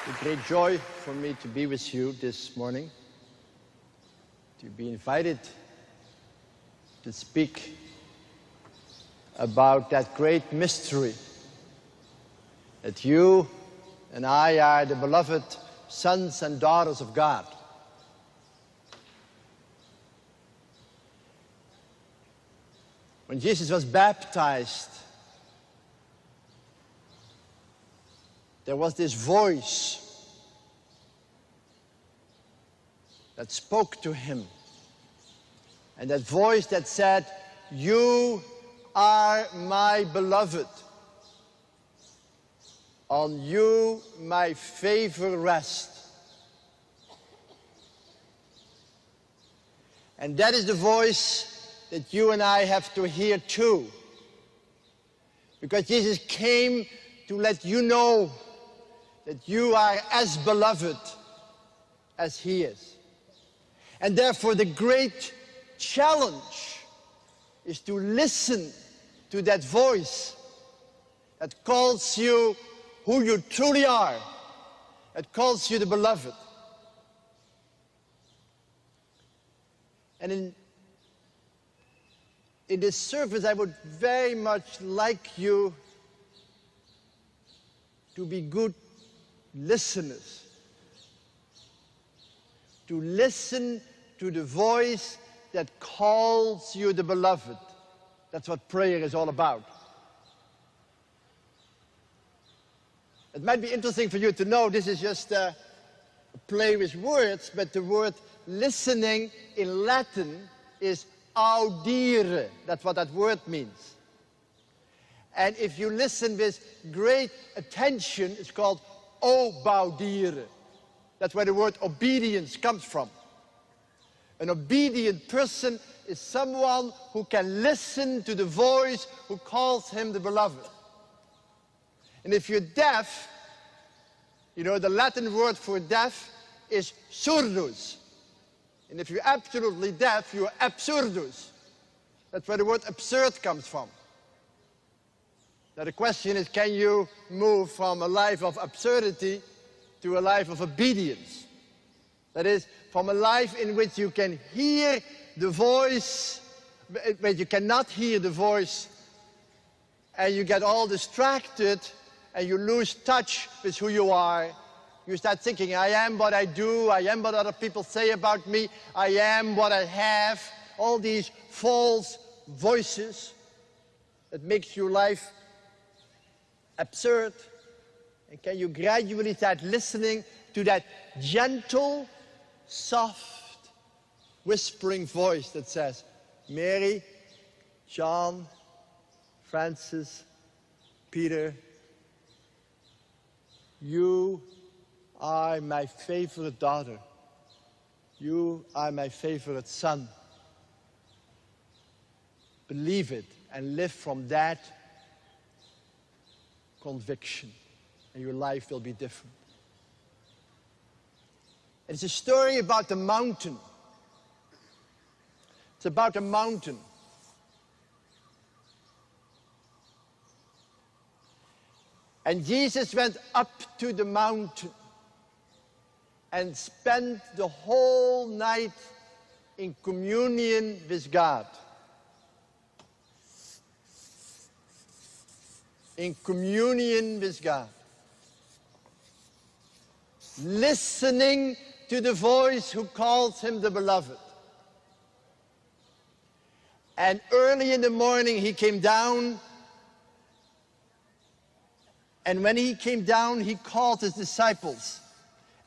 It's a great joy for me to be with you this morning, to be invited to speak about that great mystery that you and I are the beloved sons and daughters of God. When Jesus was baptized, there was this voice that spoke to him. And that voice that said, "You are my beloved. On you my favor rests." And that is the voice that you and I have to hear too. Because Jesus came to let you know that you are as beloved as he is. And therefore the great challenge is to listen to that voice that calls you who you truly are, that calls you the beloved. And in this service, I would very much like you to be good listeners, to listen to the voice that calls you the beloved. That's what prayer is all about. It might be interesting for you to know this is just a play with words, but the word listening in Latin is audire. That's what that word means. And if you listen with great attention, it's called obaudire. That's where the word obedience comes from. An obedient person is someone who can listen to the voice who calls him the beloved. And if you're deaf, you know the Latin word for deaf is surdus. And if you're absolutely deaf, you're absurdus. That's where the word absurd comes from. Now the question is, can you move from a life of absurdity to a life of obedience? That is, from a life in which you can hear the voice, but you cannot hear the voice, and you get all distracted, and you lose touch with who you are. You start thinking, I am what I do, I am what other people say about me, I am what I have. All these false voices that makes your life absurd. And can you gradually start listening to that gentle, soft, whispering voice that says, Mary, John, Francis, Peter, you are my favorite daughter. You are my favorite son. Believe it and live from that conviction, and your life will be different. It's a story about the mountain. It's about a mountain. And Jesus went up to the mountain and spent the whole night in communion with God. In communion with God. Listening to the voice who calls him the beloved. And early in the morning he came down. And when he came down, he called his disciples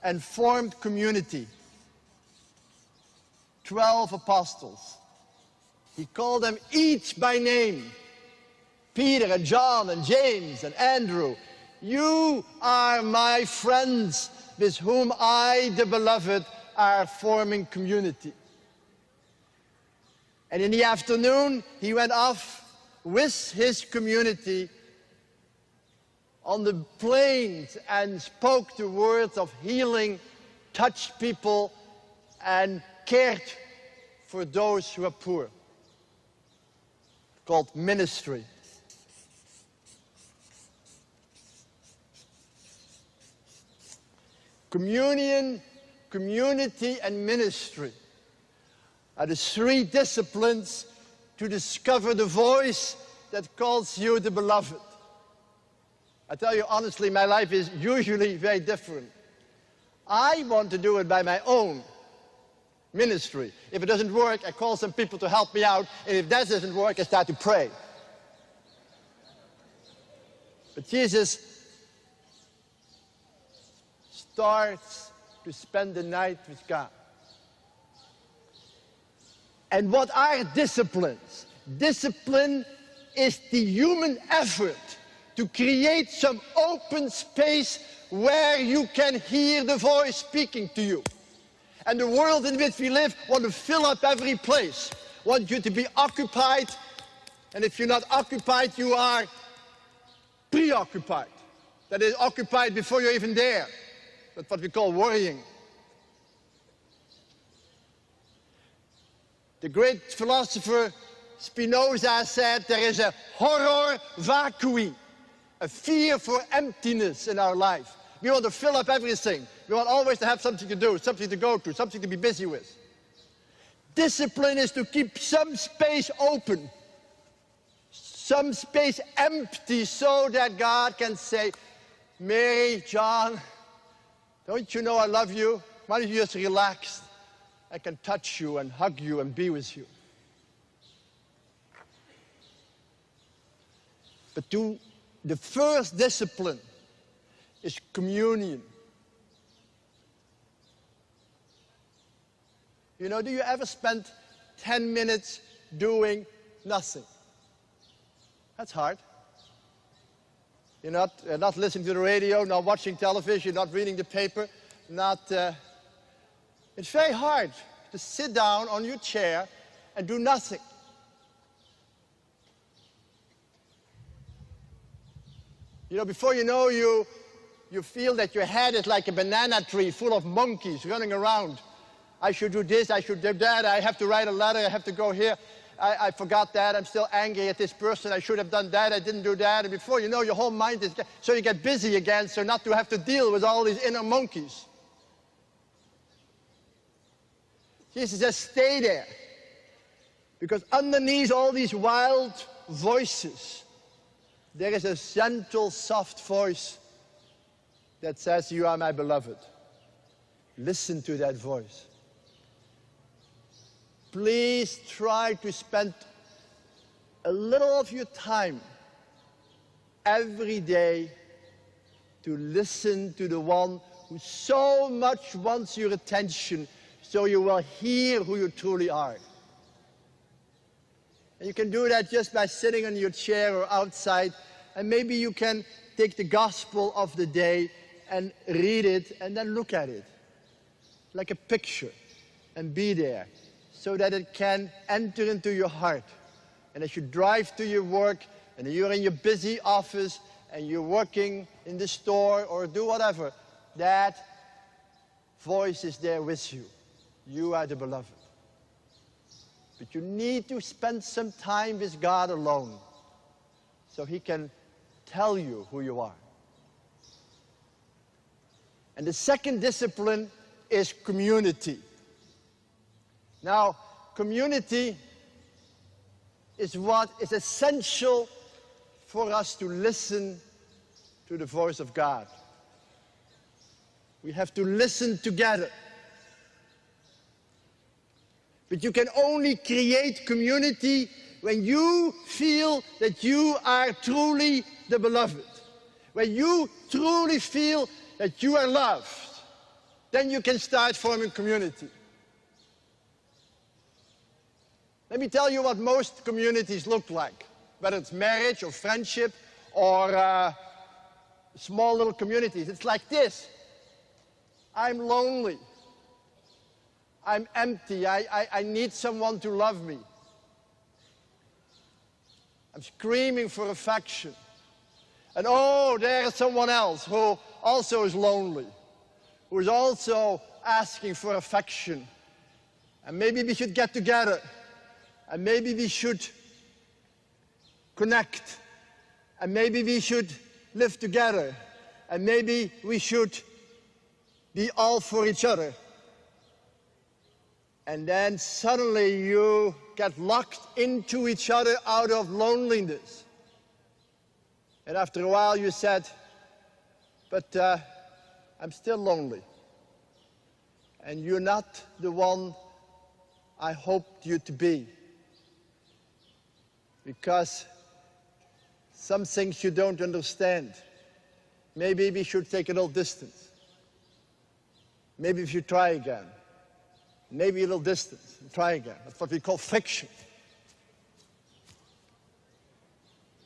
and formed community. 12 apostles. He called them each by name. Peter and John and James and Andrew. You are my friends with whom I, the beloved, are forming community. And in the afternoon, he went off with his community on the plains and spoke the words of healing, touched people, and cared for those who are poor. Called ministry. Communion, community, and ministry are the three disciplines to discover the voice that calls you the beloved. I tell you honestly, my life is usually very different. I want to do it by my own ministry. If it doesn't work, I call some people to help me out, and if that doesn't work, I start to pray. But Jesus starts to spend the night with God. And what are disciplines? Discipline is the human effort to create some open space where you can hear the voice speaking to you. And the world in which we live wants to fill up every place, want you to be occupied, and if you're not occupied, you are preoccupied. That is, occupied before you're even there. That's what we call worrying. The great philosopher Spinoza said there is a horror vacui, a fear for emptiness in our life. We want to fill up everything. We want always to have something to do, something to go to, something to be busy with. Discipline is to keep some space open, some space empty, so that God can say, Mary, John, don't you know I love you? Why don't you just relax? I can touch you and hug you and be with you. But the first discipline is communion. You know, do you ever spend 10 minutes doing nothing? That's hard. You're not listening to the radio, not watching television, not reading the paper, it's very hard to sit down on your chair and do nothing. You know, before you know, you feel that your head is like a banana tree full of monkeys running around. I should do this, I should do that, I have to write a letter, I have to go here. I forgot that, I'm still angry at this person, I should have done that, I didn't do that. And before you know, your whole mind is... So you get busy again, so not to have to deal with all these inner monkeys. Jesus says, stay there. Because underneath all these wild voices, there is a gentle, soft voice that says, you are my beloved. Listen to that voice. Please try to spend a little of your time every day to listen to the one who so much wants your attention, so you will hear who you truly are. And you can do that just by sitting on your chair or outside, and maybe you can take the gospel of the day and read it and then look at it like a picture and be there so that it can enter into your heart. And as you drive to your work and you're in your busy office and you're working in the store or do whatever, that voice is there with you. You are the beloved. But you need to spend some time with God alone so He can tell you who you are. And the second discipline is community. Now, community is what is essential for us to listen to the voice of God. We have to listen together. But you can only create community when you feel that you are truly the beloved. When you truly feel that you are loved, then you can start forming community. Let me tell you what most communities look like, whether it's marriage or friendship or small little communities. It's like this. I'm lonely. I'm empty. I need someone to love me. I'm screaming for affection. And oh, there's someone else who also is lonely, who is also asking for affection. And maybe we should get together. And maybe we should connect. And maybe we should live together. And maybe we should be all for each other. And then suddenly you get locked into each other out of loneliness. And after a while you said, but I'm still lonely. And you're not the one I hoped you to be. Because some things you don't understand. Maybe we should take a little distance. Maybe we should try again. Maybe a little distance and try again. That's what we call friction.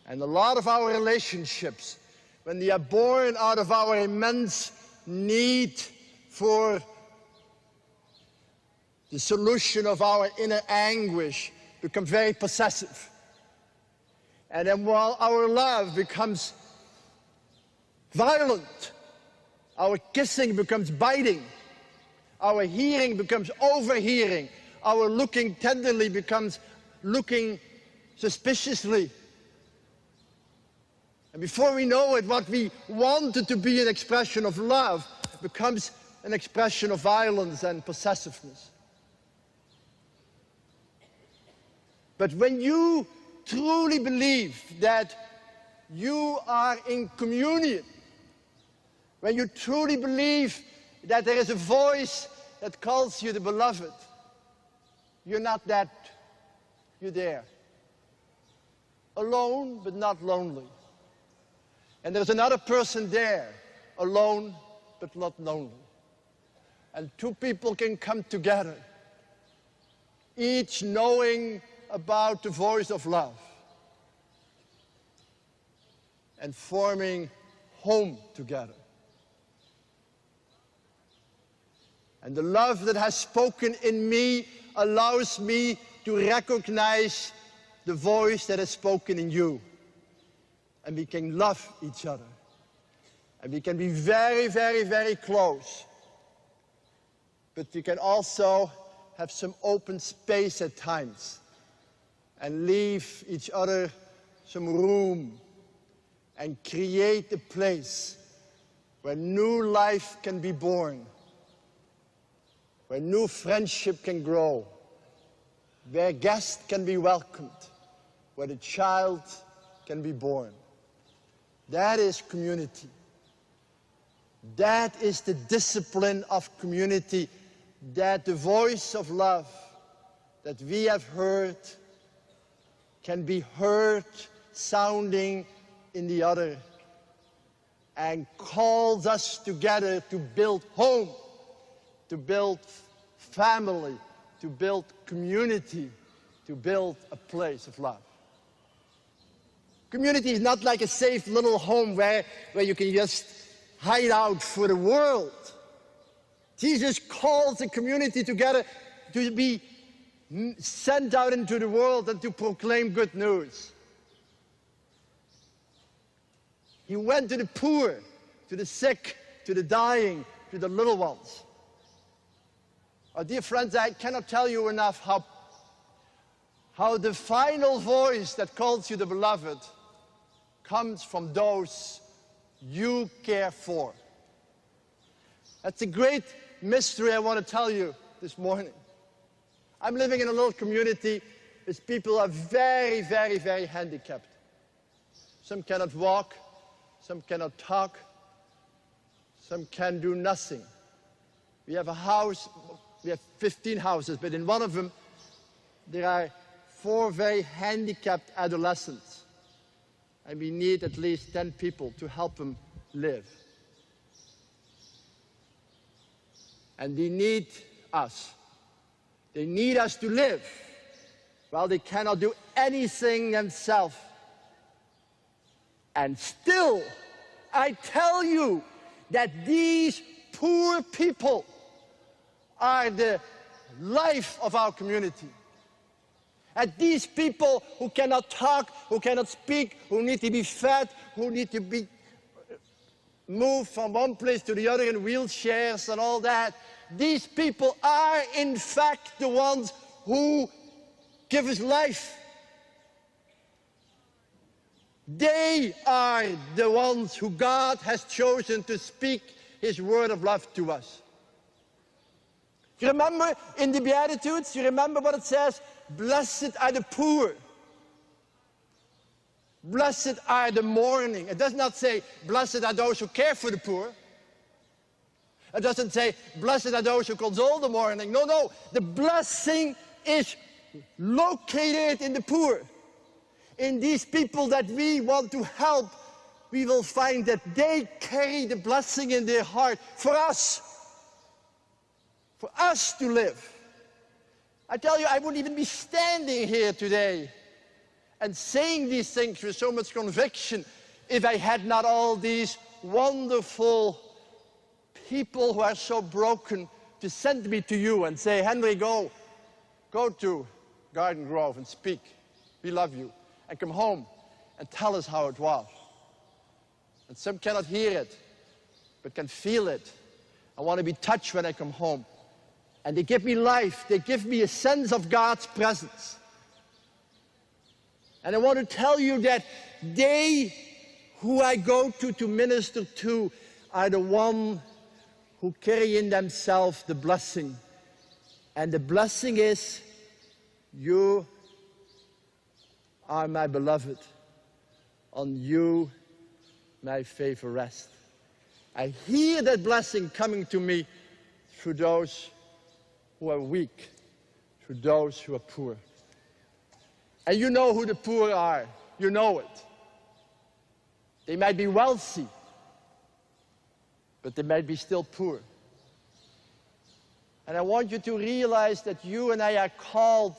And a lot of our relationships, when they are born out of our immense need for the solution of our inner anguish, become very possessive. And then while our love becomes violent, our kissing becomes biting, our hearing becomes overhearing, our looking tenderly becomes looking suspiciously. And before we know it, what we wanted to be an expression of love becomes an expression of violence and possessiveness. But when you truly believe that you are in communion, when you truly believe that there is a voice that calls you the beloved, you're not that, you're there. Alone, but not lonely. And there's another person there, alone, but not lonely. And two people can come together, each knowing about the voice of love, and forming home together. And the love that has spoken in me allows me to recognize the voice that has spoken in you. And we can love each other. And we can be very, very, very close. But we can also have some open space at times and leave each other some room and create a place where new life can be born, where new friendship can grow, where guests can be welcomed, where the child can be born. That is community. That is the discipline of community, that the voice of love that we have heard can be heard sounding in the other and calls us together to build home, to build family, to build community, to build a place of love. Community is not like a safe little home where you can just hide out for the world. Jesus calls the community together to be sent out into the world and to proclaim good news. He went to the poor, to the sick, to the dying, to the little ones. Oh, dear friends, I cannot tell you enough how the final voice that calls you the beloved comes from those you care for. That's a great mystery I want to tell you this morning. I'm living in a little community with people who are very, very, very handicapped. Some cannot walk, some cannot talk, some can do nothing. We have a house, we have 15 houses, but in one of them there are 4 very handicapped adolescents. And we need at least 10 people to help them live. And they need us. They need us to live. Well, they cannot do anything themselves. And still, I tell you that these poor people are the life of our community. And these people who cannot talk, who cannot speak, who need to be fed, who need to be moved from one place to the other in wheelchairs and all that, these people are in fact the ones who give us life. They are the ones who God has chosen to speak his word of love to us. You remember in the Beatitudes, you remember what it says? Blessed are the poor. Blessed are the mourning. It does not say, blessed are those who care for the poor. It doesn't say, blessed are those who console the mourning. No, no. The blessing is located in the poor. In these people that we want to help, we will find that they carry the blessing in their heart for us to live. I tell you, I wouldn't even be standing here today and saying these things with so much conviction if I had not all these wonderful people who are so broken to send me to you and say, Henri, go to Garden Grove and speak. We love you. And come home and tell us how it was. And some cannot hear it, but can feel it. I want to be touched when I come home. And they give me life. They give me a sense of God's presence. And I want to tell you that they who I go to minister to are the one who carry in themselves the blessing. And the blessing is, you are my beloved. On you my favor rests. I hear that blessing coming to me through those who are weak, through those who are poor. And you know who the poor are. You know it. They might be wealthy, but they might be still poor. And I want you to realize that you and I are called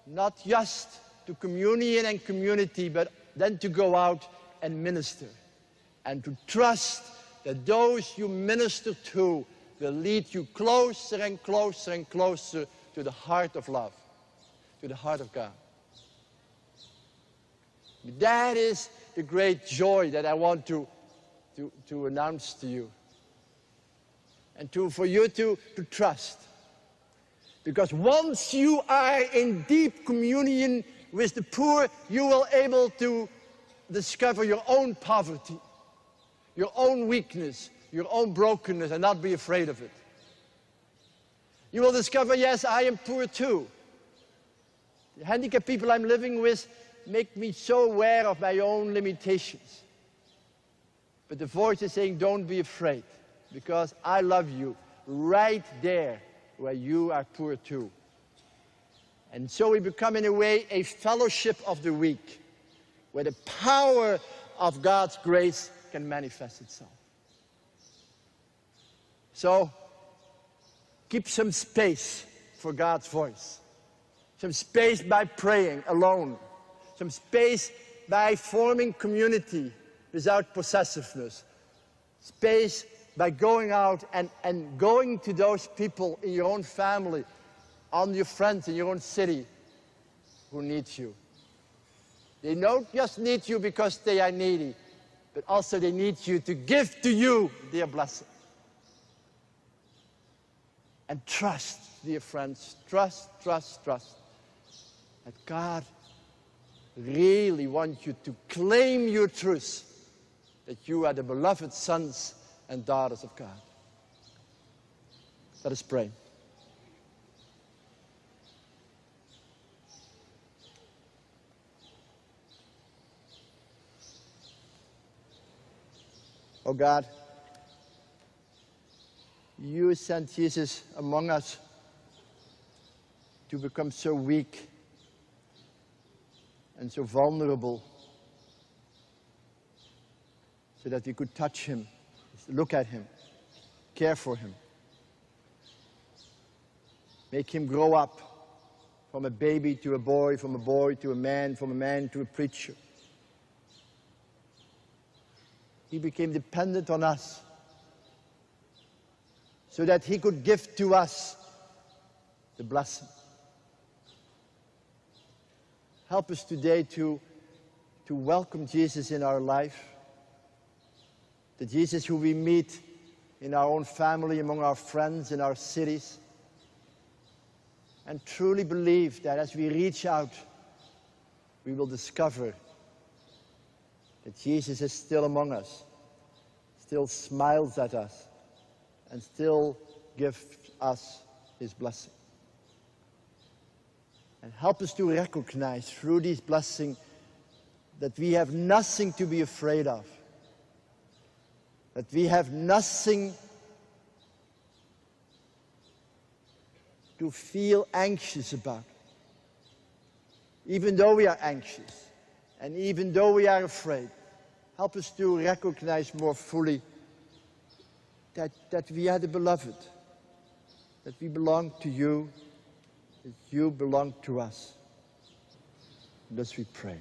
not just to communion and community, but then to go out and minister. And to trust that those you minister to will lead you closer and closer and closer to the heart of love, to the heart of God. That is the great joy that I want to announce to you. And for you to trust. Because once you are in deep communion with the poor, you will be able to discover your own poverty, your own weakness, your own brokenness, and not be afraid of it. You will discover, yes, I am poor too. The handicapped people I'm living with make me so aware of my own limitations. But the voice is saying, don't be afraid, because I love you right there where you are poor too. And so we become, in a way, a fellowship of the weak, where the power of God's grace can manifest itself. So, keep some space for God's voice. Some space by praying alone. Some space by forming community without possessiveness. Space by going out and going to those people in your own family, on your friends in your own city who need you. They don't just need you because they are needy, but also they need you to give to you their blessing. And trust, dear friends, trust, trust, trust, that God really wants you to claim your truth, that you are the beloved sons and daughters of God. Let us pray. Oh God, you sent Jesus among us to become so weak and so vulnerable so that we could touch him, look at him, care for him. Make him grow up from a baby to a boy, from a boy to a man, from a man to a preacher. He became dependent on us so that he could give to us the blessing. Help us today to welcome Jesus in our life, the Jesus who we meet in our own family, among our friends, in our cities, and truly believe that as we reach out, we will discover that Jesus is still among us, still smiles at us, and still give us his blessing. And help us to recognize through these blessings that we have nothing to be afraid of, that we have nothing to feel anxious about. Even though we are anxious, and even though we are afraid, help us to recognize more fully that we are the beloved, that we belong to you, that you belong to us. Thus we pray.